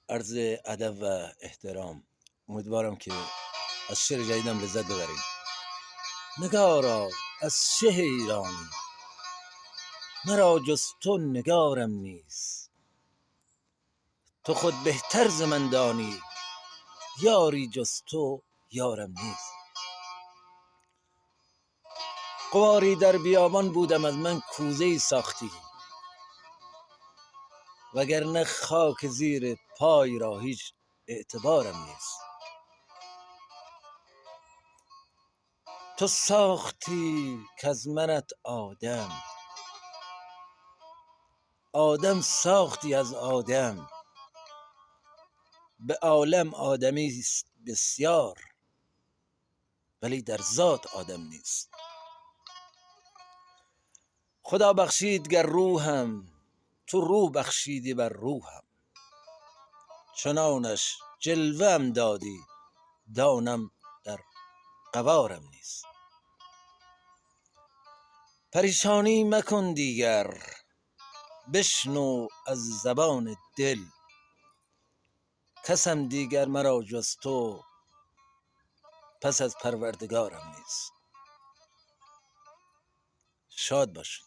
عرض ادب و احترام. امیدوارم که از شعر جدیدم لذت ببریم. نگارا از شه ایرانی، مرا جز تو نگارم نیست. تو خود بهتر ز من دانی، یاری جز تو یارم نیست. غباری در بیابان بودم، از من کوزه‌ای ساختی، وگرنه خاک زیر پای را هیچ اعتبارم نیست. تو ساختی کز منت آدم، آدم ساختی از آدم. به عالم آدمی است بسیار، ولی در ذات آدم نیست. خدا بخشید گر روحم، تو روح بخشیدی بر روحم. چنانش جلوه‌ام دادی، دانم در قوارم نیست. پریشانی مکن دیگر، بشنو از زبان دل. کسم دیگر مرا جز تو، پس از پروردگارم نیست. شاد باش.